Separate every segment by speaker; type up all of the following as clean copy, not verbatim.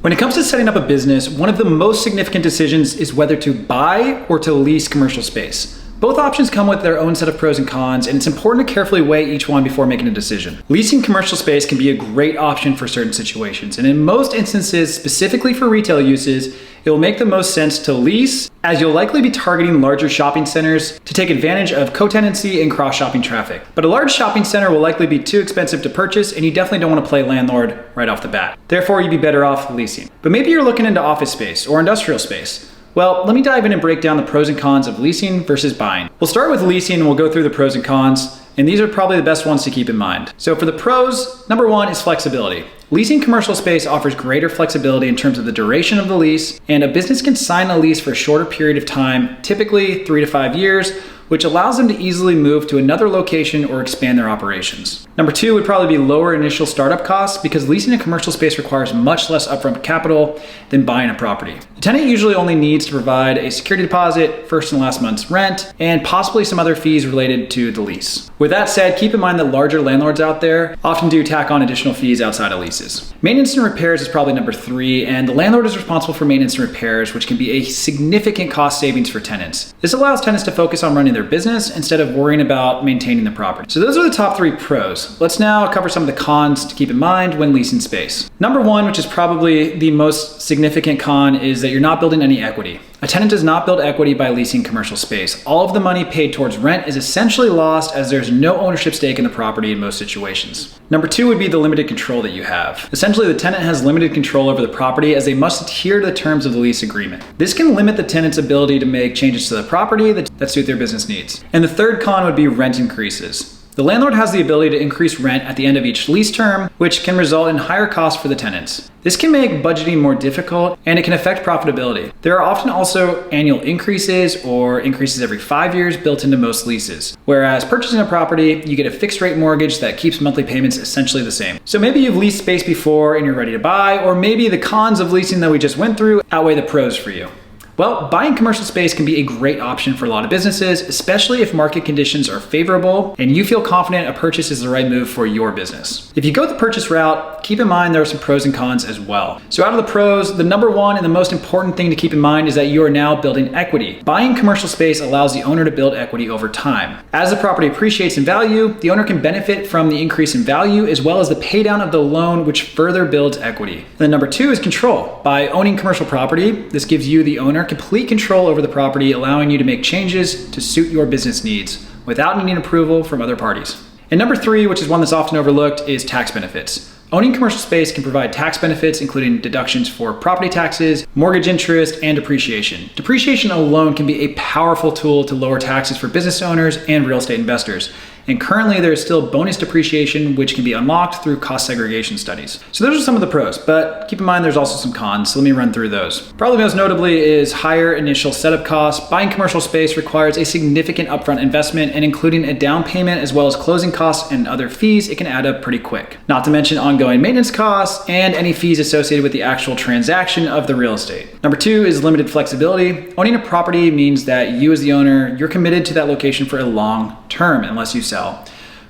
Speaker 1: When it comes to setting up a business, one of the most significant decisions is whether to buy or to lease commercial space. Both options come with their own set of pros and cons, and it's important to carefully weigh each one before making a decision. Leasing commercial space can be a great option for certain situations, and in most instances, specifically for retail uses, it will make the most sense to lease, as you'll likely be targeting larger shopping centers to take advantage of co-tenancy and cross-shopping traffic. But a large shopping center will likely be too expensive to purchase, and you definitely don't want to play landlord right off the bat. Therefore, you'd be better off leasing. But maybe you're looking into office space or industrial space. Well, let me dive in and break down the pros and cons of leasing versus buying. We'll start with leasing and we'll go through the pros and cons, and these are probably the best ones to keep in mind. So for the pros, number one is flexibility. Leasing commercial space offers greater flexibility in terms of the duration of the lease, and a business can sign a lease for a shorter period of time, typically 3 to 5 years, which allows them to easily move to another location or expand their operations. Number two would probably be lower initial startup costs, because leasing a commercial space requires much less upfront capital than buying a property. The tenant usually only needs to provide a security deposit, first and last month's rent, and possibly some other fees related to the lease. With that said, keep in mind that larger landlords out there often do tack on additional fees outside of leases. Maintenance and repairs is probably number three, and the landlord is responsible for maintenance and repairs, which can be a significant cost savings for tenants. This allows tenants to focus on running their business instead of worrying about maintaining the property. So those are the top three pros. Let's now cover some of the cons to keep in mind when leasing space. Number one, which is probably the most significant con, is that you're not building any equity. A tenant does not build equity by leasing commercial space. All of the money paid towards rent is essentially lost, as there's no ownership stake in the property in most situations. Number two would be the limited control that you have. Essentially, the tenant has limited control over the property, as they must adhere to the terms of the lease agreement. This can limit the tenant's ability to make changes to the property that suit their business needs. And the third con would be rent increases. The landlord has the ability to increase rent at the end of each lease term, which can result in higher costs for the tenants. This can make budgeting more difficult, and it can affect profitability. There are often also annual increases or increases every 5 years built into most leases. Whereas purchasing a property, you get a fixed rate mortgage that keeps monthly payments essentially the same. So maybe you've leased space before and you're ready to buy, or maybe the cons of leasing that we just went through outweigh the pros for you. Well, buying commercial space can be a great option for a lot of businesses, especially if market conditions are favorable and you feel confident a purchase is the right move for your business. If you go the purchase route, keep in mind there are some pros and cons as well. So out of the pros, the number one and the most important thing to keep in mind is that you are now building equity. Buying commercial space allows the owner to build equity over time. As the property appreciates in value, the owner can benefit from the increase in value, as well as the pay down of the loan, which further builds equity. And then number two is control. By owning commercial property, this gives you, the owner, complete control over the property, allowing you to make changes to suit your business needs without needing approval from other parties. And number three, which is one that's often overlooked, is tax benefits. Owning commercial space can provide tax benefits, including deductions for property taxes, mortgage interest, and depreciation. Depreciation alone can be a powerful tool to lower taxes for business owners and real estate investors. And currently there is still bonus depreciation, which can be unlocked through cost segregation studies. So those are some of the pros, but keep in mind there's also some cons, so let me run through those. Probably most notably is higher initial setup costs. Buying commercial space requires a significant upfront investment, and including a down payment as well as closing costs and other fees, it can add up pretty quick. Not to mention ongoing maintenance costs and any fees associated with the actual transaction of the real estate. Number two is limited flexibility. Owning a property means that you as the owner, you're committed to that location for a long term unless you sell,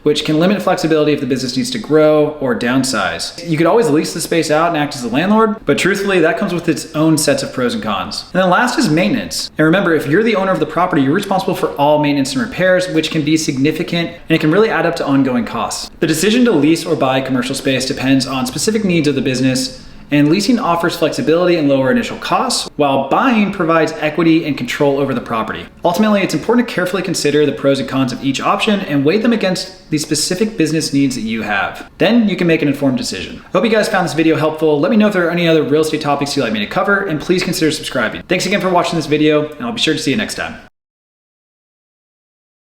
Speaker 1: which can limit flexibility if the business needs to grow or downsize. You could always lease the space out and act as the landlord, but truthfully, that comes with its own sets of pros and cons. And then last is maintenance. And remember, if you're the owner of the property, you're responsible for all maintenance and repairs, which can be significant, and it can really add up to ongoing costs. The decision to lease or buy commercial space depends on specific needs of the business, and leasing offers flexibility and lower initial costs, while buying provides equity and control over the property. Ultimately, it's important to carefully consider the pros and cons of each option and weigh them against the specific business needs that you have. Then you can make an informed decision. I hope you guys found this video helpful. Let me know if there are any other real estate topics you'd like me to cover, and please consider subscribing. Thanks again for watching this video, and I'll be sure to see you next time.